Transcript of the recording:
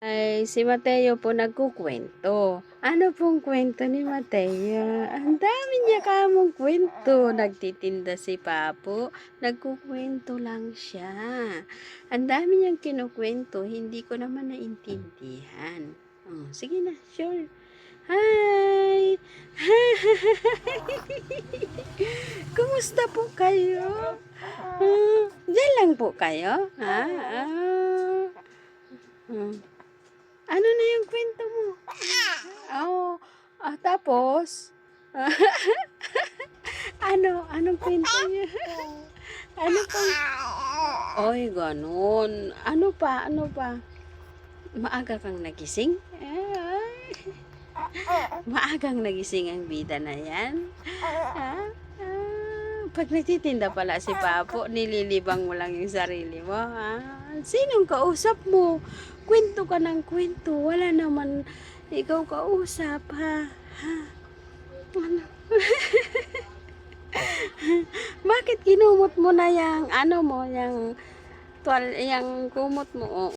Ay, si Mateo po nagkukuwento. Ano pong kwento ni Mateo? Ang dami niya kamong kwento. Nagtitinda si Papo, nagkukuwento lang siya. Ang dami niyang kinukuwento, hindi ko naman naintindihan. Oh, sige na, sure. Hi! Kumusta po kayo? Diyan lang po kayo? Hmm. Ano na yung kwento mo? Oh, tapos? Anong kwento niya? Ano pa? Oy, ganun. Ano pa? Maaga kang nagising? Ay, maagang nagising ang bida na yan? Pag nagtitinda pala si Papo, nililibang mo lang yung sarili mo, ha? Sinong kausap mo? Kwento ka ng kwento. Wala naman ikaw kausap, ha? Ha? Ano? Bakit kinumot mo na yung ano mo, yung kumot mo?